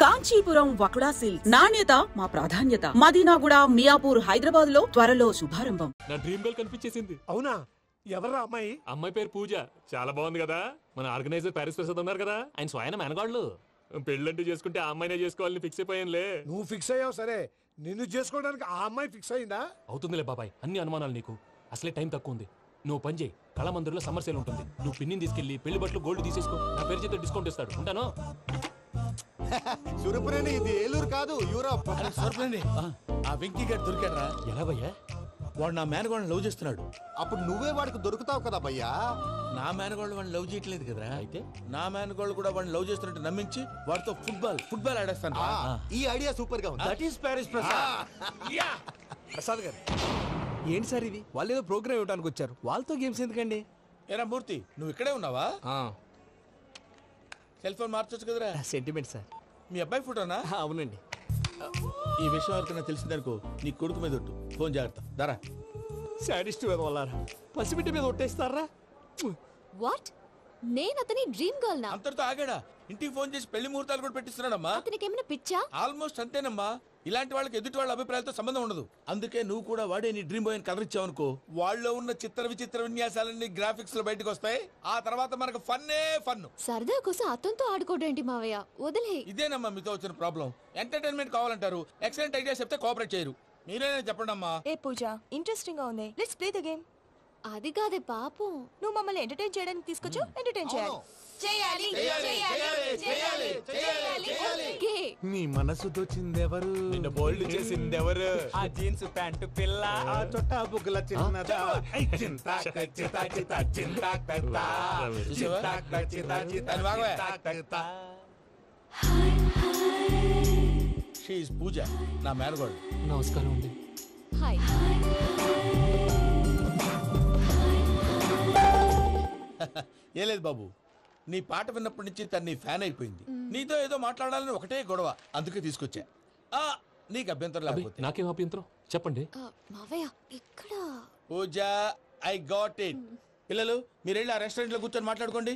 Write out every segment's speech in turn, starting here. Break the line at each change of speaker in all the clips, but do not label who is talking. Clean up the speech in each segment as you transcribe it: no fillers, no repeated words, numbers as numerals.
Kanchipuram వకుడా silk నాణ్యత మా ప్రాధాన్యత. మదీనాగూడ, మియాపూర్, హైదరాబాద్ లో త్వరలో శుభారంభం.
నా డ్రీమ్ గర్ల్ కనిపించేసింది.
అవునా? ఎవరా అమ్మాయి?
అమ్మాయి పేరు పూజ. చాలా బాగుంది కదా. మన ఆర్గనైజర్ ప్యారిస్ ప్రసాద్ ఉన్నారు కదా, ఆయన స్వయం మెనగాళ్ళు. పెళ్ళంటూ చేసుకుంటే ఆ అమ్మాయినే చేసుకోవాలని ఫిక్స్ అయిపోయానులే.
నువ్వు ఫిక్స్ అయ్యావు సరే, నిన్ను చేసుకోవడానికి ఆ అమ్మాయి ఫిక్స్ అయిందా?
అవుతుందిలే బాబాయ్, అన్ని అనుమానాలు నీకు. అసలే టైం తక్కువ ఉంది. నువ్వు పని చేయి, కళామందిర్లో సమ్మర్ సేల్ ఉంటుంది. నువ్వు పిన్నిని తీసుకెళ్లి పెళ్లి బట్టలు గోల్డ్ తీసేసుకో. నా పేరు చేత డిస్కౌంట్ ఇస్తాడు. ఉంటాను.
సురపురేని, ఇది ఏలూరు కాదు, యూరోప్.
సురపురేని, ఆ వెంకీ గారు దొరికాడరా?
ఎలా భయ్యా?
వాడు నా మేనగోళ్ళని లవ్ చేస్తున్నాడు.
అప్పుడు నువ్వే వాడికి దొరుకుతావు కదా భయ్యా.
నా మేనగోళ్ళు వాడిని లవ్ చేయట్లేదు కదరా. అయితే నా మేనగోళ్ళు కూడా వాడిని లవ్ చేస్తున్నట్టు నమ్మించి వాడితో ఫుట్బాల్ ఆడేస్తాను.
ఈ ఐడియా సూపర్ గా ఉంది.
That is Paris Prasad.
Prasad గారు, ఏంటి సార్ ఇది? వాళ్ళు ఏదో ప్రోగ్రామ్ ఇవ్వడానికి వచ్చారు, వాళ్ళతో గేమ్స్ ఎందుకండి?
ఏరా మూర్తి, నువ్వు ఇక్కడే ఉన్నావా? సెల్ ఫోన్ మార్చొచ్చు కదరా.
Sentiment sir.
మీ అబ్బాయి ఫోటోనా?
అవునండి.
ఈ విషయం ఎవరికైనా తెలిసిందనుకో నీ కొడుకు మీద ఒట్టు. ఫోన్ జాగ్రత్త. దారా.
సాడిస్ట్ మీద వాళ్ళారా, పసిబిడ్డ మీద ఒట్టేస్తారా?
వాట్? నేను అతని డ్రీమ్ గర్ల్ నా?
అంతటితో ఆగాడా? ఇంటికి ఫోన్ చేసి పెళ్లి ముహూర్తాలు కూడా పెట్టిస్తున్నాడమ్మా.
అతనికి ఏమైనా పిచ్చా?
ఆల్మోస్ట్ అంతేనమ్మా. ఇలాంటి వాళ్ళకి ఎదుటి వాళ్ళ అభిప్రాయాలతో సంబంధం ఉండదు. అందుకే నువ్వు కూడా వాడే నీ డ్రీమ్ బాయ్ కవర్ ఇచ్చావనుకో, వాళ్ళలో ఉన్న చిత్ర విచిత్ర విన్యాసాలన్నీ గ్రాఫిక్స్ లో బయటకు వస్తాయి. ఆ తర్వాత మనకు ఫన్నే ఫన్.
సరదా కోసం అతనితో ఆడుకోవడం ఏంటి మావయ్య? వదిలే.
ఇదేనమ్మా మీతో వచ్చిన ప్రాబ్లం. ఎంటర్టైన్మెంట్ కావాలంటారు, ఎక్సలెంట్ ఐడియా చెప్తే కోఆపరేట్ చేయరు. మీరేనా చెప్పండి అమ్మా.
ఏ పూజ, ఇంట్రెస్టింగ్ గా ఉంది. Let's play the game.
అది కాదే పాపం.
నువ్వు మమ్మల్ని ఎంటర్టైన్ చేయడానికి తీసుకొచ్చు, ఎంటర్టైన్ చేయాలి.
నీ మనసు దోచిందెవరు?
నిన్న బోల్డ్ చేసిందెవరు?
ఆ జీన్స్ ప్యాంటు పిల్ల, ఆ చొట్టా బుగ్గల చిన్నదా.
షీ ఈజ్ పూజ, నా మేనగోడు.
నమస్కారం అండి.
హాయ్.
ఏ లేదు బాబు, నీ పాట విన్నప్పటి నుంచి తను నీ ఫ్యాన్ అయిపోయింది. నీతో ఏదో మాట్లాడాలని ఒకటే గొడవ, అందుకే తీసుకొచ్చా. నీకు అభ్యంతరం లేకపోతే.
నాకేం అభ్యంతరం చెప్పండి.
మావయ్య ఇక్కడ.
పూజ, ఐ గాట్ ఇట్. పిల్లలు మీరు వెళ్ళి ఆ రెస్టారెంట్ లో కూర్చొని మాట్లాడుకోండి.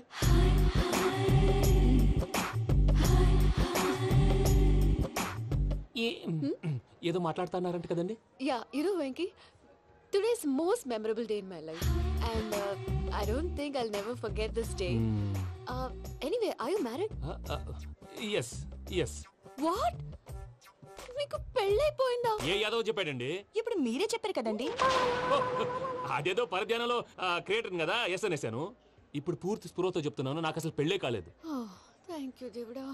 ఏదో మాట్లాడుతున్నారంట కదండి.
Yeah, Venky, today's most memorable day in my life and I don't think I'll never forget this day. Anyway, are you married?
yes.
What? మీకు పెళ్ళైపోయిందా?
ఏ యాదవ్ చెప్పాడండి?
ఇప్పుడు మీరే చెప్పారు కదండి.
అదేదో పరధ్యానంలో క్రియేటర్ కదా ఎస్ అనేసాను. ఇప్పుడు పూర్తి స్పృహతో చెప్తున్నాను, నాకు అసలు పెళ్ళే కాలేదు.
థ్యాంక్ యూ దేవుడా.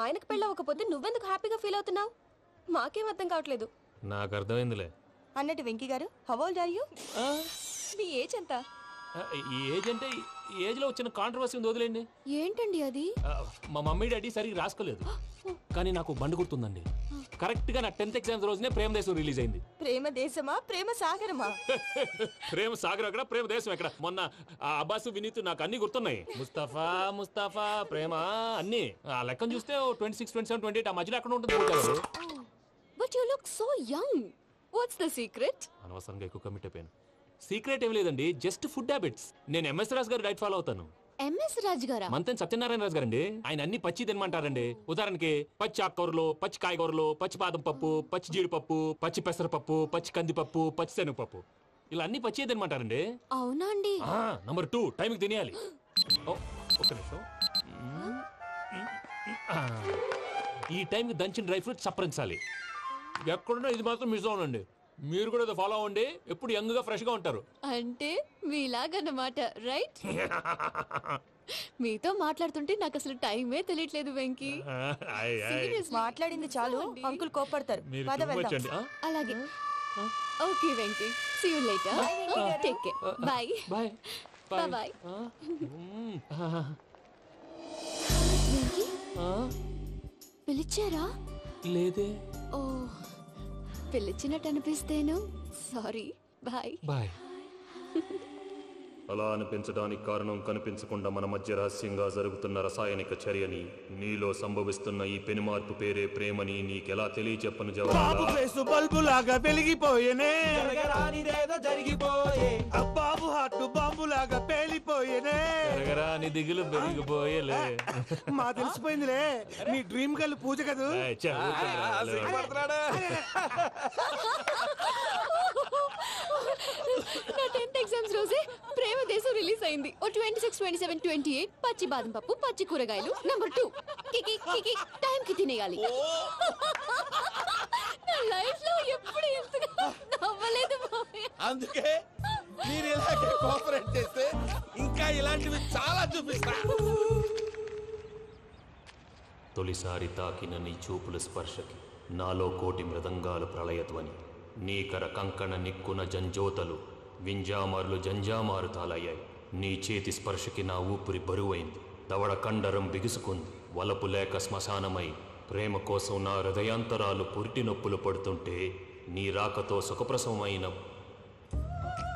ఆయనకు పెళ్ళవకపోతే నువ్వెందుకు హ్యాపీగా ఫీల్ అవుతున్నావు? మాకేం అర్థం కావట్లేదు.
నాకు అర్థమైందిలే.
అన్నట్టు వెంకీ గారు, హౌ ఓల్డ్ ఆర్ యు? మీ ఏజ్ ఎంత?
ఈ ఏజ్ అంటే ఏజ్ లో వచ్చిన కాంట్రవర్సీ ఉంది, వదిలేండి.
ఏంటండి అది?
మా మమ్మీ డాడీ సరిగ్గా రాసుకోలేదు, కానీ నాకు బండి గుర్తుందండి. కరెక్ట్ గా నా 10th ఎగ్జామ్స్ రోజునే ప్రేమ దేశం రిలీజ్ అయింది.
ప్రేమ దేశమా, ప్రేమ సాగరమా?
ప్రేమ సాగర్ అక్కడ, ప్రేమ దేశం ఎక్కడ? మొన్న అబ్బాసు వినీత్ నాకు అన్ని గుర్తున్నాయి. ముస్తఫా ప్రేమ అన్ని ఆ లెక్కను చూస్తే 26, 27, 28 ఆ మధ్యలో ఎక్కడ ఉంటుంది.
But you look so young. What's the secret?
అనవసరంగా ఎక్కువ కమిట్ అయిపోయాను. సీక్రెట్ ఏం లేదండి, జస్ట్ ఫుడ్ హ్యాబిట్స్. నేను ఎంఎస్ రాజు గారు డైట్ ఫాలో అవుతాను.
ఎంఎస్ రాజు గారా?
మంతెన్ సత్యనారాయణ రాజు గారండి. ఆయన అన్ని పచ్చి తినమంటారండి. ఉదాహరణకి పచ్చి ఆకుకూరలు, పచ్చి కాయగూరలు, పచ్చి బాదం పప్పు, పచ్చి జీడిపప్పు, పచ్చి పెసరపప్పు, పచ్చి కందిపప్పు, పచ్చి శనగపప్పు, ఇలా అన్ని పచ్చి తినమంటారండి.
అవునా అండి?
నంబర్ 2, టైంకి తినేయాలి. ఒక్క నిమిషం. ఈ టైంకి దంచిన డ్రై ఫ్రూట్స్ సప్పరించాలి. ఎక్కడున్నా ఇది మాత్రం మిస్ అవునండి. మీరు కూడా ఫాలో అవ్వండి, ఎప్పుడు యంగ్ గా ఫ్రెష్ గా ఉంటారు.
అంటే మీలాగన్నమాట, రైట్? మీతో మాట్లాడుతుంటే నాకు అసలు టైమే తెలియట్లేదు వెంకీ.
మాట్లాడింది చాలు, అంకుల్ కోపడతారు.
అలాగే. Okay Venky, see you later. Take care. Bye
bye
bye. Venky, పిలిచారా?
లేదే.
ఓ, పిలిచినట్టు అనిపిస్తేను. సారీ. Bye
bye.
అలా అనిపించడానికి కారణం కనిపించకుండా మన మధ్య రహస్యంగా జరుగుతున్న రసాయనిక చర్యని, నీలో సంభవిస్తున్న ఈ పెనుమార్పు పేరే ప్రేమని నీకెలా తెలియచెప్పను జవాబు?
బల్బు లాగా వెలిగిపోయేనే,
జరిగిపోయే
బాబు హార్ట్ బాంబు లాగా పేలిపోయేనే.
నీ దిగులు పెరిగిపోయేలే.
మా తెలిసిపోయిందిలే, మీ డ్రీమ్ గర్ల్ పూజ కదూ.
నా 10th ఎగ్జామ్స్ రోజే ప్రేమ దేశం రిలీజ్ అయింది. ఓ 26, 27, 28 పచ్చి బాదం పప్పు, పచ్చి కూరగాయలు. నంబర్ 2 కికి కికి టైం కి తినేయాలి. నా లైఫ్ లో ఎప్పుడు ఇంతగా నవ్వలేదు మామయ్య.
అందుకే మీరు ఇలాగే కోఆపరేట్ చేస్తే ఇంకా ఇలాంటివి చాలా చూపిస్తా.
తొలిసారి తాకిన నీ చూపుల స్పర్శకి నాలో కోటి మృదంగాలు ప్రళయధ్వని, నీకర కంకణ నిక్కున జంజోతలు వింజామారులు జంజామారు తాలయ్యాయి. నీ చేతి స్పర్శకి నా ఊపిరి బరువైంది, దవడ కండరం బిగుసుకుంది. వలపు లేక శ్మశానమై ప్రేమ కోసం నా హృదయాంతరాలు పురిటి నొప్పులు పడుతుంటే, నీ రాకతో సుఖప్రసవమైన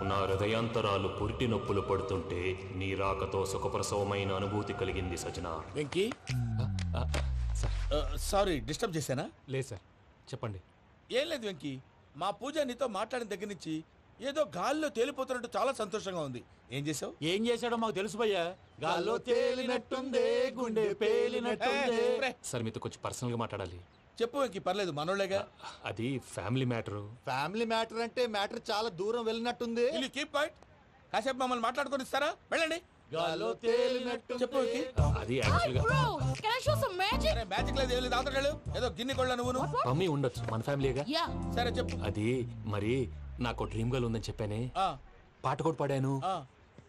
నా హృదయాంతరాలు పురిటి నొప్పులు పడుతుంటే నీ రాకతో సుఖప్రసవమైన అనుభూతి కలిగింది సజనా.
వెంకీ, సారీ డిస్టర్బ్ చేశానా?
లేదు సార్, చెప్పండి.
ఏం లేదు వెంకీ, మా పూజ నీతో మాట్లాడిన దగ్గర నుంచి ఏదో గాల్లో తేలిపోతున్నట్టు చాలా సంతోషంగా ఉంది. ఏం చేసావు?
ఏం చేశాడో మాకు తెలుసు భయ్యా. గాల్లో తేలినట్టుందే, గుండె పేలినట్టుందే.
సార్ మీతో కొంచెం పర్సనల్ గా మాట్లాడాలి.
చెప్పు వెంకీ, పర్లేదు మనోళ్ళేగా.
అది ఫ్యామిలీ మ్యాటరు.
ఫ్యామిలీ మ్యాటర్ అంటే మ్యాటర్ చాలా దూరం వెళ్ళినట్టుంది.
Keep point. కాసేపు మమ్మల్ని మాట్లాడుకొని ఇస్తారా? వెళ్ళండి.
గాల్లో తేలినట్టు
చెప్పు వెంకీ.
అది యాక్చువల్గా
మ్యాజిక్ లేదు, ఏం లేదు. ఆతడాడు ఏదో గిన్నె కొళ్ళ నువ్వు.
మమ్మీ ఉండొచ్చు, మన ఫ్యామిలీగా.
సరే చెప్పు.
అది మరి నాకు డ్రీమ్ గర్ల్ ఉందని చెప్పానే,
ఆ,
పాట కూడా పాడాను.
ఆ.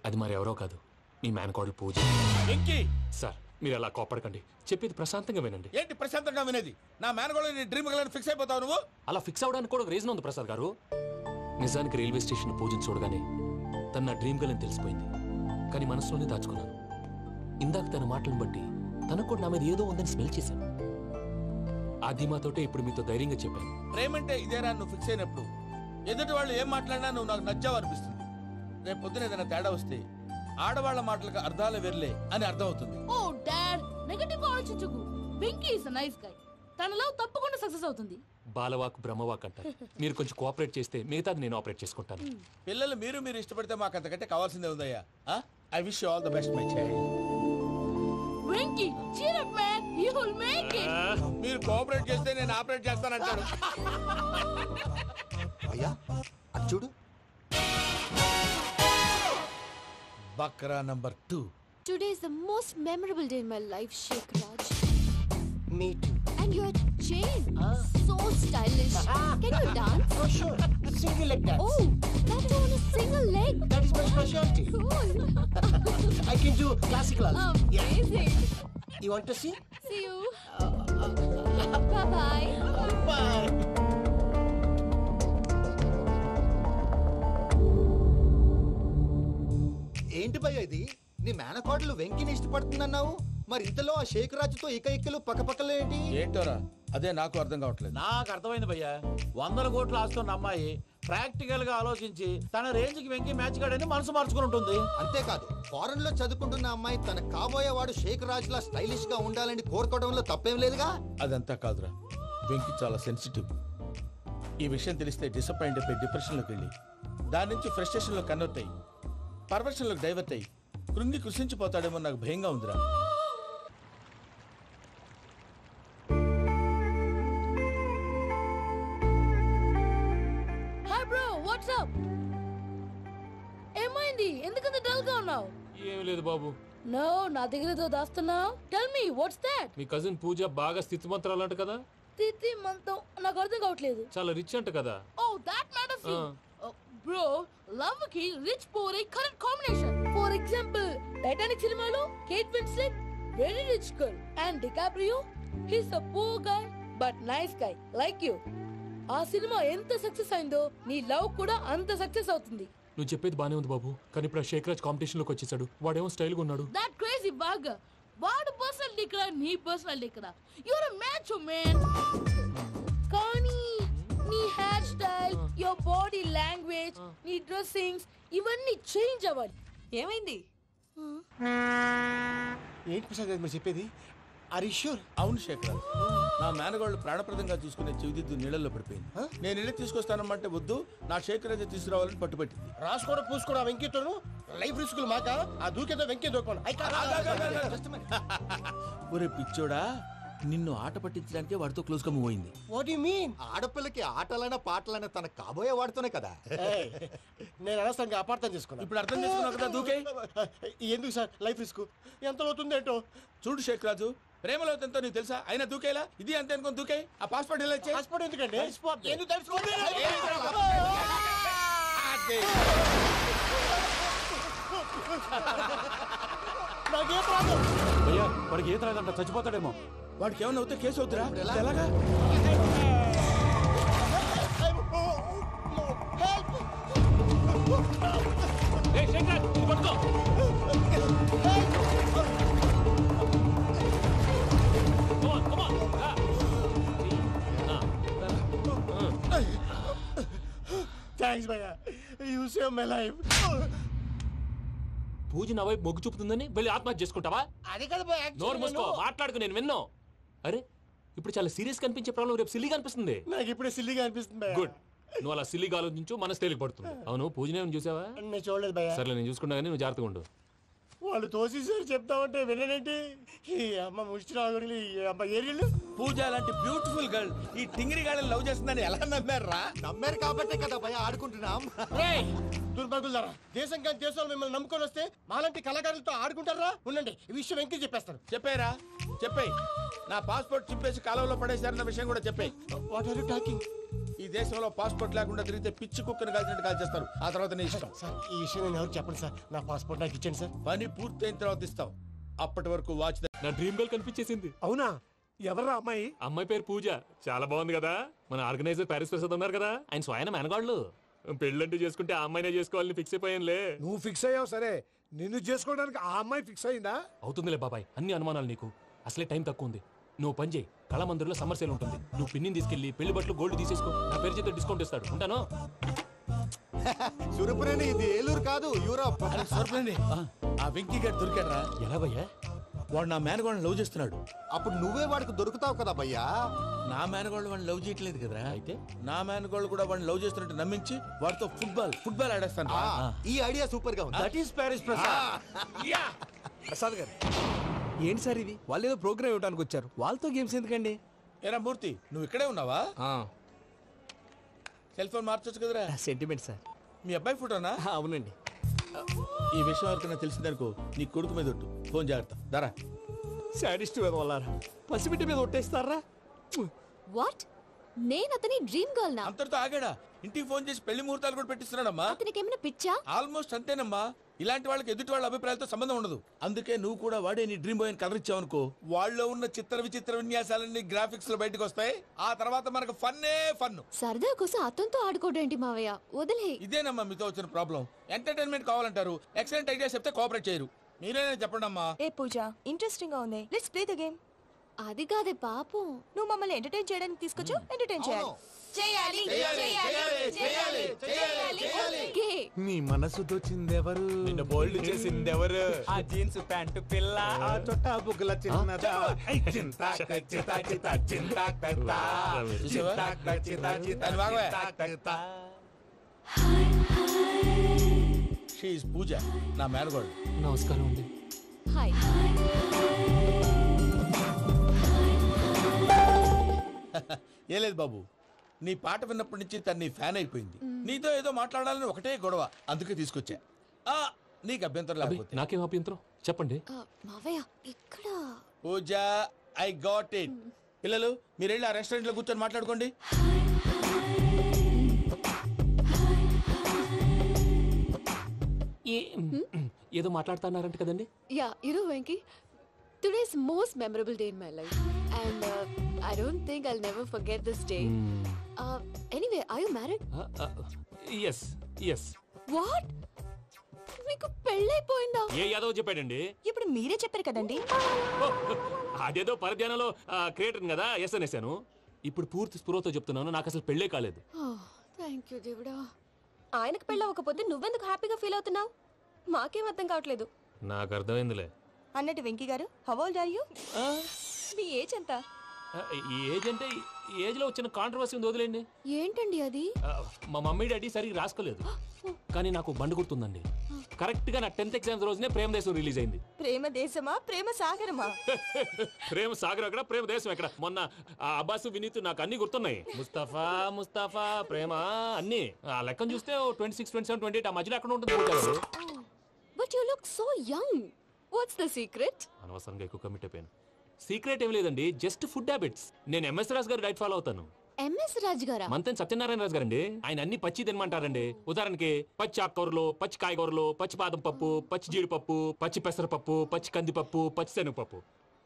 అది మరి ఎవరో కాదు, మీ మేనకోడలు పూజ.
వెంకీ,
సార్ మీరు అలా కోపడకండి, చెప్పేది ప్రశాంతంగా వినండి.
ఏంటి ప్రశాంతంగా వినేది? నా మేనగోళ నీ డ్రీమ్ గర్ల్ ఫిక్స్ అయిపోతావు నువ్వు.
అలా ఫిక్స్ అవడానికి కూడా ఒక రీజన్ ఉంది ప్రసాద్ గారు. నిజానికి రైల్వే స్టేషన్ పూజను చూడగానే తన నా డ్రీమ్ గర్ల్ అని తెలిసిపోయింది, కానీ మనసులోనే దాచుకున్నాను. ఇందాక తన మాటలను బట్టి తనకు కూడా నా మీద ఏదో ఉందని స్మెల్ చేశాను. ఆ ధీమాతోటే ఇప్పుడు మీతో ధైర్యంగా చెప్పాను.
ప్రేమంటే ఇదేరా నువ్వు ఫిక్స్ అయినప్పుడు ఎదుటి వాళ్ళు ఏం మాట్లాడినా నువ్వు నాకు నచ్చావు అనిపిస్తుంది. రేపు పొద్దున ఏదైనా తేడా వస్తే ఆడవాళ్ల మాటలకు అర్థాలు వెర్లే అని అర్థం అవుతుంది.
ఓ డాడ్, నెగటివ్ ఆలోచించకు. Venky is a nice guy. తన లవ్ తప్పకుండా సక్సెస్ అవుతుంది.
బాలవాక్ బ్రహ్మవాక్ అంటారు. మీరు కొంచెం కోఆపరేట్ చేస్తే మిగతాది నేను ఆపరేట్ చేసుకుంటాను.
పిల్లలు మీరు ఇష్టపడితే మాకు అంతకంటే కావాల్సిందే ఉందయ్యా. I wish you all the best my child.
Venky, cheer up man, you will make it.
మీరు కోఆపరేట్ చేస్తే నేను ఆపరేట్ చేస్తానంటాడు.
అయ్యా అది చూడు.
Bakra number 2.
Today is the most memorable day in my life, Sheikh Raj.
Me too.
And your chain, so stylish. Can you dance?
Oh sure, single leg dance.
Oh, that is on a single leg.
That is my specialty.
Cool.
I can do classical also.
Amazing.
You want to see?
See you. Bye-bye.
Bye.
ఏంటి భయ్య ఇది? నీ మేనకోడలు వెంకిని ఇష్టపడుతుందన్నావు, మరి ఇంతలో ఆ షేక్ రాజుతో ఇకలు పక్కపక్కలు ఏంటి?
ఏంటోరా, అదే నాకు అర్థం కావట్లేదు.
నాకు అర్థమైంది భయ్యా. 100 కోట్లు ఆస్తున్న అమ్మాయి ప్రాక్టికల్ గా ఆలోచించి తన రేంజ్ కి వెంకి మ్యాచ్ కాడని మనసు మార్చుకుని ఉంటుంది.
అంతేకాదు, ఫారెన్ లో చదువుకుంటున్న అమ్మాయి తన కాబోయేవాడు షేక్ రాజ్ లా స్టైలిష్ గా ఉండాలని కోరుకోవడంలో తప్పేం లేదుగా.
అదంతా కాదురా, వెంకి చాలా సెన్సిటివ్. ఈ విషయం తెలిస్తే డిసప్పాయింట్ అయిపోయి డిప్రెషన్ లోకి వెళ్ళి దాని నుంచి ఫ్రస్ట్రేషన్ లో కన్వర్ట్ అయ్యి పర్వర్షన్ లోకి డైవర్ట్ అయ్యి కృంగి కృషించిపోతాడేమో నాకు భయంగా ఉందిరా.
Hi bro, what's up? ఏమైంది? ఎందుకంత డల్ గా ఉన్నావు?
ఏమీ లేదు బాబు.
నో, నా దగ్గర ఏదో దాస్తున్నావు. Tell me what's that?
మీ కజిన్ పూజ బాగా స్థితి మంత్రాలు అంట కదా.
స్థితి మంతం నాకు అర్థం కావట్లేదు.
చాలా రిచ్ అంట కదా.
Oh that matters you. Bro, love కి rich poor a correct combination. For example, Titanic సినిమాలో Kate Winslet very rich girl and DiCaprio he's a poor guy but nice guy like you. ఆ సినిమా ఎంత success అయిందో నీ love కూడా అంత success అవుతుంది.
నువ్వు చెప్పేది బానే ఉంది బాబు, కానీ ఇప్పుడు షేక్ రాజ్ కాంపిటీషన్ లోకి వచ్చేసాడు. వాడేమో స్టైల్ గా ఉన్నాడు.
That crazy bag. వాడు పర్సనల్ ఇక్కడ, నీ పర్సనల్ ఇక్కడ. You are a match man. కానీ నీ hair style, your body language, నీ డ్రెస్సింగ్స్ ఇవన్నీ చేంజ్ అవ్వాలి.
ఏమైంది?
ఏంటి ప్రసాద్ గారు మీరు చెప్పేది? Are you sure?
అవును శేఖర్, నా మేనగోళ్ళు ప్రాణప్రదంగా చూసుకునే చెవిదిద్దు నీళ్ళల్లో పడిపోయింది. నేను వెళ్ళి తీసుకొస్తానమ్మంటే వద్దు, నా శేఖర్ అయితే తీసుకురావాలని పట్టుబట్టింది.
రాసుకోవడం పూసుకోవడం ఆ వెంకీతోను లైఫ్ రిస్కులు మాక ఆ దూకేదో వెంకీ దూకోండి.
ఒరే పిచ్చోడా, నిన్ను ఆట పట్టించడానికే వాడితో క్లోజ్ గా మూవ్ అయింది.
What you mean?
ఆడపిల్లకి ఆటలైనా పాటలైనా తన కాబోయే వాడుతూనే కదా.
నేను అనవసరంగా అపార్థం చేసుకున్నాను.
ఇప్పుడు అర్థం చేసుకున్నావు కదా, దూకే.
ఎందుకు సార్ లైఫ్ రిస్క్ ఎంత అవుతుంది ఏంటో?
చూడు శేఖర్ రాజు, ప్రేమలో ఎంతో నీకు తెలుసా? అయినా దూకేలా ఇది అంతే అనుకుని దూకే. ఆ పాస్పోర్ట్ ఎలా ఇచ్చే?
పాస్పోర్ట్ ఎందుకండి?
ఎందుకు తెలుసుకోండి.
నాకేం ప్రాబ్లం?
భయ్యా వాడికి ఈత రాదంట, చచ్చిపోతాడేమో.
వాడికి ఏమన్నా అవుతే కేసు అవుతురా? ఎలాగా?
థ్యాంక్స్ భయ్యా, యు సేవ్ మై లైఫ్.
పూజ నా వైపు మొగ్గు చూపుతుందని వెళ్ళి ఆత్మహత్య చేసుకుంటావా?
అది కదా భయ్యా,
నోరు మూసుకో, మాట్లాడుకు, నేను విన్నో. అరే ఇప్పుడు చాలా సీరియస్ కనిపించే ప్రాబ్లం రేపు సిల్లీగా అనిపిస్తుంది.
నాకు ఇప్పుడే సిల్లీగా అనిపిస్తుంది భయ్యా.
గుడ్, నువ్వు అలా సిల్లీగా ఆలోచించు, మనసు తేలిక పడుతుంది. అవును, పూజనే చూసావా?
నేను చూడలేదు భయ్యా.
సర్లే, నేను చూసుకుంటా కానీ నువ్వు జాగ్రత్తగా ఉండు.
వాళ్ళు తోసేసారు చెప్తామంటే విననేంటి? ఈ అమ్మ ముష్టి రాగుడి అమ్మ ఏరియలు.
పూజ లాంటి బ్యూటిఫుల్ గర్ల్ ఈ టింగిరి గాళ్ళని లవ్ చేస్తుందని ఎలా నమ్మారా?
నమ్మారు కాబట్టే కదా భయ ఆడుకుంటున్నాం.
దుర్భగులారా, దేశం కానీ దేశాలు మిమ్మల్ని నమ్ముకొని వస్తే మాలాంటి కళాకారులతో ఆడుకుంటారా? ఉండండి, ఈ విషయం వెంకీ చెప్పేస్తాను.
చెప్పారా? చెప్పేయ్. నా పాస్పోర్ట్ చింపేసి కాలువలో పడేశారన్న విషయం కూడా చెప్పేయ్.
What are you talking?
ఈ దేశంలో పాస్పోర్ట్ లేకుండా తిరిగితే పిచ్చి కుక్కను కాల్చినట్టు కాల్చేస్తారు. ఆ తర్వాత నీ ఇష్టం.
సార్ ఈ విషయం నేను ఎవరు చెప్పండి సార్. నా పాస్పోర్ట్ నాకు ఇచ్చండి సార్.
పని పూర్తయిన తర్వాత ఇస్తాం. అప్పటి వరకు వాచ్.
నా డ్రీమ్ గర్ల్ కనిపించేసింది.
అవునా? ఎవరా అమ్మాయి?
అమ్మాయి పేరు పూజ. చాలా బాగుంది కదా. మన ఆర్గనైజర్ ప్యారిస్ ప్రసాద్ ఉన్నారు కదా, ఆయన స్వయం మేనగాళ్ళు. పెళ్ళంటూ చేసుకుంటే ఆ అమ్మాయినే చేసుకోవాలని ఫిక్స్ అయిపోయానులే.
నువ్వు ఫిక్స్ అయ్యావు సరే, నిన్ను చేసుకోవడానికి ఆ అమ్మాయి ఫిక్స్ అయిందా?
అవుతుందిలే బాబాయ్, అన్ని అనుమానాలు నీకు. అసలే టైం తక్కువ ఉంది. నువ్వు పని చేయి, కళామందిర్లో సమ్మర్ సేల్ ఉంటుంది. నువ్వు పిన్నిని తీసుకెళ్లి పెళ్లి బట్టలు గోల్డ్ తీసేసుకో. నా పేరు చేత డిస్కౌంట్ ఇస్తాడు. ఉంటాను.
సురపురేని ఇది ఏలూరు కాదు, యూరోప్.
ఆ వెంకీ గారు దొరికాడరా?
ఎలా భయ్యా?
వాడు నా మేనగోళ్ళని లవ్ చేస్తున్నాడు.
అప్పుడు నువ్వే వాడికి దొరుకుతావు కదా భయ్యా.
నా మేనగోళ్ళు వాడిని లవ్ చేయట్లేదు కదరా. అయితే నా మేనగోళ్ళు కూడా వాడిని లవ్ చేస్తున్నట్టు నమ్మించి వాడితో ఫుట్బాల్ ఆడేస్తాను.
ఈ ఐడియా సూపర్ గా ఉంది.
That is Paris Prasad.
Prasad గారు, ఏంటి సార్ ఇది? వాళ్ళు ఏదో ప్రోగ్రామ్ ఇవ్వడానికి వచ్చారు, వాళ్ళతో గేమ్స్ ఎందుకండి?
ఏరా మూర్తి, నువ్వు ఇక్కడే ఉన్నావా? సెల్ ఫోన్ మార్చొచ్చు కదరా.
Sentiment sir.
మీ అబ్బాయి ఫోటోనా?
అవునండి.
ఈ విషయం ఎవరికైనా తెలిసిందనుకో నీ కొడుకు మీద ఒట్టు. ఫోన్ జాగ్రత్త. దారా.
సాడిస్ట్ వాళ్ళారా, పసిబిడ్డ మీద ఒట్టేస్తారా?
వాట్? నేను అతని డ్రీమ్ గర్ల్ నా?
అంతటితో ఆగాడా? ఇంటికి ఫోన్ చేసి పెళ్లి ముహూర్తాలు కూడా పెట్టిస్తున్నాడమ్మా.
అతనికి ఏమైనా పిచ్చా?
ఆల్మోస్ట్ అంతేనమ్మా. ఇలాంటి వాళ్ళకి ఎదుటి వాళ్ళ అభిప్రాయాలతో సంబంధం ఉండదు. అందుకే నువ్వు కూడా వాడే నీ డ్రీమ్ బాయ్ అని కలర్ ఇచ్చావనుకో, వాళ్ళలో ఉన్న చిత్ర విచిత్ర విన్యాసాలన్నీ గ్రాఫిక్స్ లో బయటకు వస్తాయి. ఆ తర్వాత మనకు ఫన్నే ఫన్.
సరదా కోసం అతనితో ఆడుకోడేంటి మావయ్య? వదిలే.
ఇదేనమ్మా మీతో వచ్చిన ప్రాబ్లం. ఎంటర్టైన్మెంట్ కావాలంటారు, ఎక్సలెంట్ ఐడియా చెప్తే కోఆపరేట్ చేయరు. మీరేనా చెప్పండి అమ్మా.
ఏ పూజ, ఇంట్రెస్టింగ్ గా ఉంది. Let's play the game.
అది కాదే పాపం.
నువ్వు మమ్మల్ని ఎంటర్టైన్ చేయడానికి తీసుకొచ్చు, ఎంటర్టైన్ చేయాలి.
ఓకే.
నీ మనసు దోచిందెవరు? నిన్ను బోల్డ్ చేసిందెవరు? ఆ జీన్స్ ప్యాంటు పిల్ల, ఆ చొట్టా బుగ్గల చిన్నదా.
షీ ఈజ్ పూజ, నా మేనగోడు.
నమస్కారం అండి.
హాయ్.
ఏ లేదు బాబు, నీ పాట విన్నప్పటి నుంచి తను నీ ఫ్యాన్ అయిపోయింది. నీతో ఏదో మాట్లాడాలని ఒకటే గొడవ, అందుకే తీసుకొచ్చా. నీకు అభ్యంతరం లేకపోతే.
నాకేం అభ్యంతరం చెప్పండి.
మావయ్య ఇక్కడ.
పూజ, ఐ గాట్ ఇట్. పిల్లలు మీరు వెళ్ళి ఆ రెస్టారెంట్ లో కూర్చొని మాట్లాడుకోండి.
ఏదో మాట్లాడుతున్నారంట కదండి.
Yeah, Venky, today's most memorable day in my life, and I don't think I'll never forget this day. Anyway, are you married?
yes.
What? మీకు పెళ్ళైపోయిందా?
ఏ యాదవ్ చెప్పాడండి?
ఇప్పుడు మీరే చెప్పారు కదండి.
అదేదో పరధ్యానంలో క్రియేటర్ కదా ఎస్ అనేసాను. ఇప్పుడు పూర్తి స్పృహతో చెప్తున్నాను, నాకు అసలు పెళ్ళే కాలేదు.
థ్యాంక్ యూ దేవుడా.
ఆయనకు పెళ్ళవకపోతే నువ్వెందుకు హ్యాపీగా ఫీల్ అవుతున్నావు? మాకేం అర్థం కావట్లేదు.
నాకు అర్థమైందిలే.
అన్నట్టు వెంకీ గారు, హౌ ఓల్డ్ ఆర్ యు? మీ ఏజ్ ఎంత?
ఈ ఏజ్ అంటే ఈ ఏజ్ లో వచ్చిన కాంట్రవర్సీ ఉంది, వదిలేండి.
ఏంటండి అది?
మా మమ్మీ డాడీ సరిగ్గా రాసుకోలేదు, కానీ నాకు బండి గుర్తుందండి. కరెక్ట్ గా నా 10th ఎగ్జామ్స్ రోజునే ప్రేమ దేశం రిలీజ్ అయింది.
ప్రేమ దేశమా ప్రేమ సాగరమా?
ప్రేమ సాగర్ ఎక్కడ, ప్రేమ దేశం ఎక్కడ? మొన్న ఆ అబ్బాసు వినీత్ నాకు అన్ని గుర్తున్నాయి. ముస్తఫా ముస్తఫా ప్రేమ అన్ని ఆ లెక్కను చూస్తే 26, 27, 28 ఆ మధ్యలో ఎక్కడ ఉంటుంది.
But you look so young. What's the secret?
అనవసరంగా ఎక్కువ కమిట్ అయిపోయాను. సీక్రెట్ ఏం లేదండి, జస్ట్ ఫుడ్ హ్యాబిట్స్. నేను ఎంఎస్ రాజు గారు డైట్ ఫాలో అవుతాను.
ఎంఎస్ రాజ్ గారా?
మంతెన్ సత్యనారాయణ రాజు గారండి. ఆయన అన్ని పచ్చి తినమంటారండి. ఉదాహరణకి పచ్చి ఆకుకూరలు, పచ్చి కాయగూరలు, పచ్చి బాదం పప్పు, పచ్చి జీడిపప్పు, పచ్చి పెసరపప్పు, పచ్చి కందిపప్పు, పచ్చి శనగపప్పు,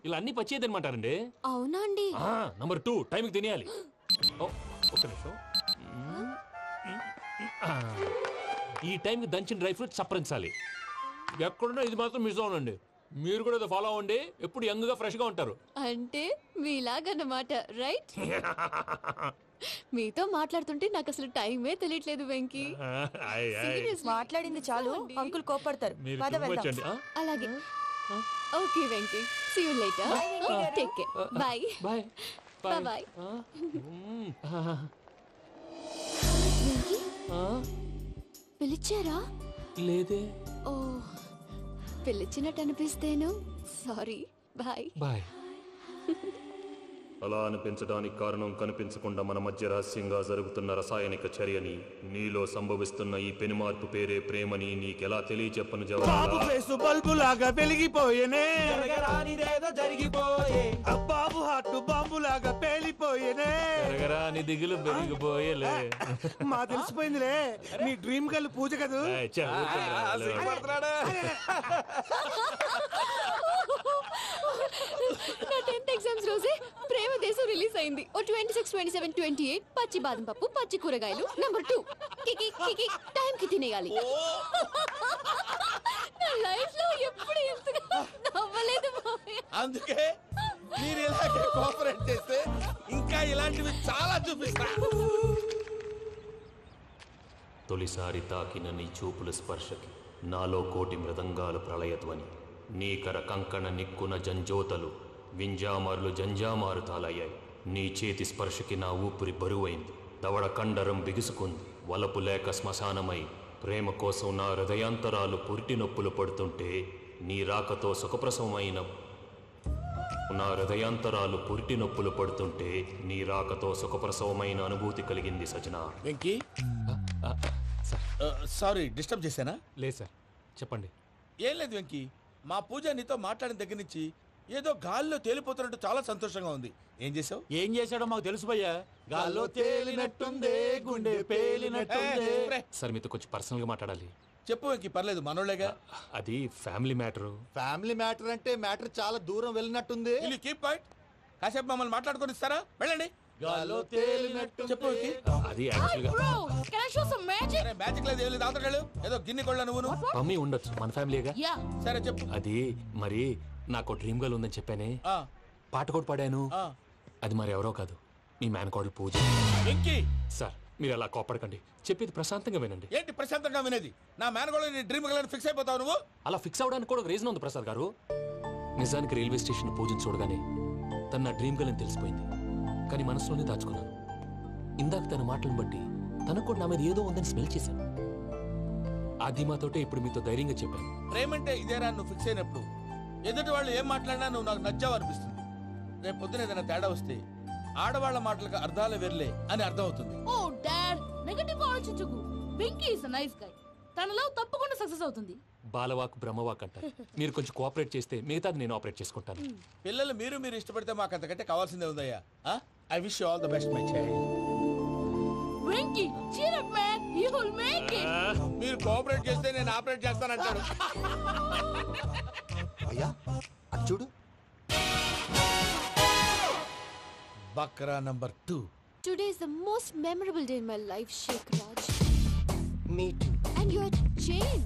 ఇలా అన్ని పచ్చి తినమంటారండి.
అవునా అండి?
నంబర్ 2 టైంకి తినేయాలి. ఒక్క నిమిషం. ఈ టైంకి దంచిన డ్రై ఫ్రూట్స్ సప్పరించాలి. ఎక్కడున్నా ఇది మాత్రం మిస్ అవునండి. మీరు కూడా ఇది ఫాలో అవ్వండి, ఎప్పుడు యంగ్ గా ఫ్రెష్ గా ఉంటారు.
అంటే మీలాగన్నమాట, రైట్? మీతో మాట్లాడుతుంటే నాకు అసలు టైమే తెలియట్లేదు వెంకీ.
మాట్లాడింది చాలు, అంకుల్ కోపడతారు.
అలాగే. Okay Venky, see you later. Take care. Bye
bye
bye bye. Venky పిలిచారా?
లేదే.
ఓ, పిలిచినట్టు అనిపిస్తేను సారీ. Bye
bye.
అలా అనిపించడానికి కారణం కనిపించకుండా మన మధ్య రహస్యంగా జరుగుతున్న రసాయనిక చర్యని, నీలో సంభవిస్తున్న ఈ పెనుమార్పు పేరే ప్రేమని నీకెలా తెలియచెప్పను
బాబు ఫేసు బల్బు లాగా వెలిగిపోయేనే, జరిగిపోయే బాబు హార్ట్ బాంబు లాగా పేలిపోయేనే,
నీ దిగులు పెరిగిపోయేలే.
మా తెలిసిపోయిందిలే, నీ డ్రీమ్ గర్ల్ పూజ కదూ.
నా 10th ఎగ్జామ్స్ రోజే ప్రేమ దేశం రిలీజ్ అయింది. ఓ 26, 27, 28 పచ్చి బాదం పప్పు, పచ్చి కూరగాయలు. నంబర్ 2 కికి కికి టైం కి తినేయాలి. నా లైఫ్ లో ఎప్పుడు ఇంతగా నవ్వలేదు మామయ్య.
అందుకే మీరు ఇలాగే కోఆపరేట్ చేస్తే ఇంకా ఇలాంటివి చాలా చూపిస్తా.
తొలిసారి తాకిన నీ చూపుల స్పర్శకి నాలో కోటి మృదంగాలు ప్రళయధ్వని, నీకర కంకణ నిక్కున జంజోతలు వింజామారులు జంజామారు తాలయ్యాయి. నీ చేతి స్పర్శకి నా ఊపిరి బరువైంది, దవడ కండరం బిగుసుకుంది. వలపు లేక శ్మశానమై ప్రేమ కోసం నా హృదయాంతరాలు పురిటి నొప్పులు పడుతుంటే, నీ రాకతో సుఖప్రసవమైన నా హృదయాంతరాలు పురిటి నొప్పులు పడుతుంటే నీ రాకతో సుఖప్రసవమైన అనుభూతి కలిగింది సజనా.
వెంకీ సారీ డిస్టర్బ్ చేశానా?
లేదు సార్, చెప్పండి.
ఏం లేదు వెంకీ, మా పూజ నీతో మాట్లాడిన దగ్గర నుంచి ఏదో గాల్లో తేలిపోతున్నట్టు చాలా సంతోషంగా ఉంది. ఏం చేసావు?
ఏం చేశాడో మాకు తెలుసు భయ్యా. గాల్లో తేలినట్టుందే, గుండె పేలినట్టుందే.
సార్ మీతో కొంచెం పర్సనల్ గా మాట్లాడాలి.
చెప్పు వెంకీ, పర్లేదు మనోళ్ళేగా.
అది ఫ్యామిలీ మ్యాటర్.
ఫ్యామిలీ మ్యాటర్ అంటే మ్యాటర్ చాలా దూరం వెళ్ళినట్టుంది.
Keep point. కాసేపు మమ్మల్ని మాట్లాడుకొని ఇస్తారా? వెళ్ళండి.
గాల్లో తేలినట్టు
చెప్పు వెంకీ.
అది యాక్చువల్గా
మ్యాజిక్ లేదు, ఏం లేదు. అవతల ఏదో గిన్నె కొళ్ళ నువ్వు
మమ్మీ ఉండొచ్చు, మన ఫ్యామిలీగా.
సరే చెప్పు.
అది మరి నాకు డ్రీమ్ గర్ల్ ఉందని చెప్పానే, పాట కూడా పాడాను. అది మరి ఎవరో కాదు, మీ మేనకోడలు పూజ. సార్ మీరు అలా కోపడకండి, చెప్పేది ప్రశాంతంగా వినండి.
ఏంటి ప్రశాంతంగా వినేది? నా మేనకోడలు నీ డ్రీమ్ గర్ల్ ఫిక్స్ అయిపోతావు నువ్వు.
అలా ఫిక్స్ అవడానికి కూడా ఒక రీజన్ ఉంది ప్రసాద్ గారు. నిజానికి రైల్వే స్టేషన్ పూజను చూడగానే తన నా డ్రీమ్ గర్ల్ అని తెలిసిపోయింది, కానీ మనసులోనే దాచుకున్నాను. ఇందాక తన మాటలను బట్టి తనకు కూడా నా మీద ఏదో ఉందని స్మెల్ చేశాను. ఆ ధీమాతోటే ఇప్పుడు మీతో ధైర్యంగా చెప్పాను.
ప్రేమంటే ఇదేరా నువ్వు ఫిక్స్ అయినప్పుడు ఎదుటి వాళ్ళు ఏం మాట్లాడినా నువ్వు నాకు నచ్చావు అనిపిస్తుంది. రేపు పొద్దున ఏదైనా తేడా వస్తే ఆడవాళ్ల మాటలకు అర్థాలు వెర్లే అని అర్థం అవుతుంది.
ఓ డాడ్, నెగటివ్ ఆలోచించకు. Venky is a nice guy. తన లవ్ తప్పకుండా సక్సెస్ అవుతుంది.
బాలవాక్ బ్రహ్మవాక్ అంటారు. మీరు కొంచెం కోఆపరేట్ చేస్తే మిగతాది నేను ఆపరేట్ చేసుకుంటాను.
పిల్లలు మీరు ఇష్టపడితే మాకు అంతకంటే కావాల్సిందే ఉందయ్యా. I wish you all the best my child.
Venky cheer up man, you will make it.
మీరు కోఆపరేట్ చేస్తే నేను ఆపరేట్ చేస్తానంటాడు.
అయ్యా అది చూడు.
Bakra number 2.
Today is the most memorable day in my life, Sheikh Raj.
Me too.
And your chain,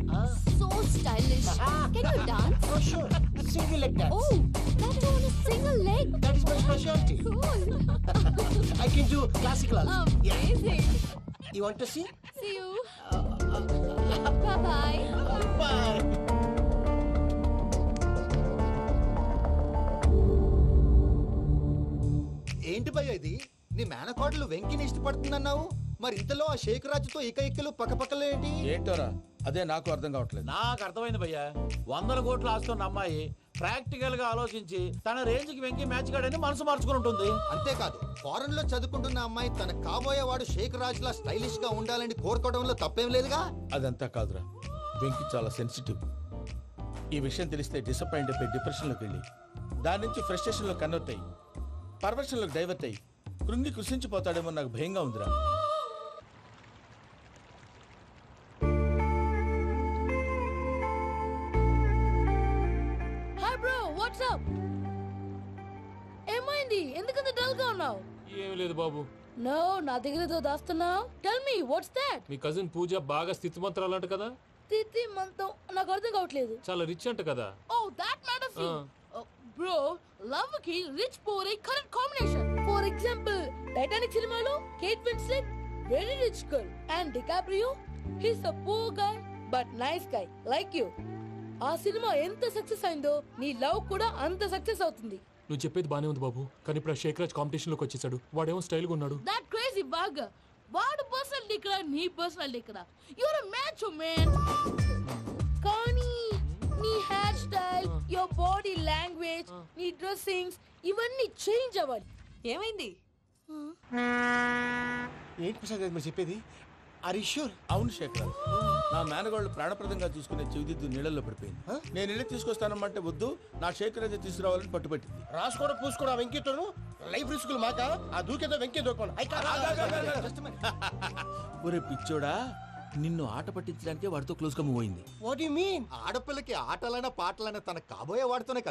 so stylish. Can you dance?
Oh sure, single leg dance.
Oh, that too on a single leg.
That is my specialty.
Cool.
I can do classical also.
Amazing.
You want to see?
See you.
Bye.
Bye.
ఏంటి భయ్య ఇది నీ మేనకోడలు వెంకిని ఇష్టపడుతుందన్నావు మరి ఇంతలో ఆ షేక్ రాజుతో ఇకలు పక్కపక్కలు ఏంటి?
ఏంటోరా అదే నాకు అర్థం కావట్లేదు.
నాకు అర్థమైంది భయ్యా, 100 కోట్లు ఆస్తున్న అమ్మాయి ప్రాక్టికల్ గా ఆలోచించి తన రేంజ్ కి వెంకి మ్యాచ్ కాడని మనసు మార్చుకుని ఉంటుంది.
అంతేకాదు ఫారెన్ లో చదువుకుంటున్న అమ్మాయి తన కాబోయేవాడు షేక్ రాజ్ లా స్టైలిష్ గా ఉండాలని కోరుకోవడంలో తప్పేం లేదుగా.
అదంతా కాదురా, వెంకి చాలా సెన్సిటివ్. ఈ విషయం తెలిస్తే డిసప్పాయింట్ అయిపోయి డిప్రెషన్లోకి వెళ్ళి దాని నుంచి ఫ్రస్ట్రేషన్లో కన్వర్ట్ అయ్యి పర్వర్షన్లోకి డైవర్ట్ అయ్యి కృంగి కృషించిపోతాడేమో నాకు భయంగా ఉందిరా.
Hi bro, what's up? ఏమైంది, ఎందుకంత డల్ గా ఉన్నావు?
ఏం లేదు బాబు.
నో, నా దగ్గర ఏదో దాస్తున్నావు. Tell me what's that?
మీ కజిన్ పూజ బాగా స్థితిమంతరాలు అంట కదా.
తిత్తి మంతం నాకు అర్థం కావట్లేదు.
చాలా రిచ్ అంట కదా.
Oh that matter fee. Bro, love కి rich poor a correct combination. For example Titanic సినిమాలో Kate Winslet very rich girl and DiCaprio he's a poor guy but nice guy like you. ఆ సినిమా ఎంత success అయిందో నీ love కూడా అంత success అవుతుంది.
నువ్వు చెప్పేది బానే ఉంది బాబు, కానీ ఇప్పుడు ఆ షేక్ రాజ్ కాంపిటీషన్ లోకి వచ్చేసాడు. వాడేమో స్టైల్ గా ఉన్నాడు.
That crazy bag. వాడు పర్సనాలిటీ ఇక్కడ, నీ పర్సనాలిటీ ఇక్కడ. You're a match man. కానీ నీ hair style, your body language, నీ డ్రెస్సింగ్స్ ఇవన్నీ చేంజ్ అవ్వాలి.
ఏమైంది?
ఏంటి ప్రసాద్ గారు మీరు చెప్పేది? Are you sure?
అవును శేఖర్, నా మేనగాళ్ళు ప్రాణప్రదంగా చూసుకునే చెవిదిద్దు నీళ్ళల్లో పడిపోయింది. నేను ఇల్లు తీసుకొస్తానమ్మంటే వద్దు, నా శేఖర్ అయితే తీసుకురావాలని పట్టుబట్టింది.
రాసుకోవడం పూసుకోవడం వెంకీతోను లైఫ్ రిస్కులు మాక ఆ దూకేదో వెంకీ దూకోండి.
ఒరే పిచ్చోడా, నిన్ను ఆట పట్టించడానికే వాడితో క్లోజ్ గా మూవ్ అయింది.
What you mean?
ఆడపిల్లకి ఆటలైనా పాటలైనా తన కాబోయే వాడుతూనే కదా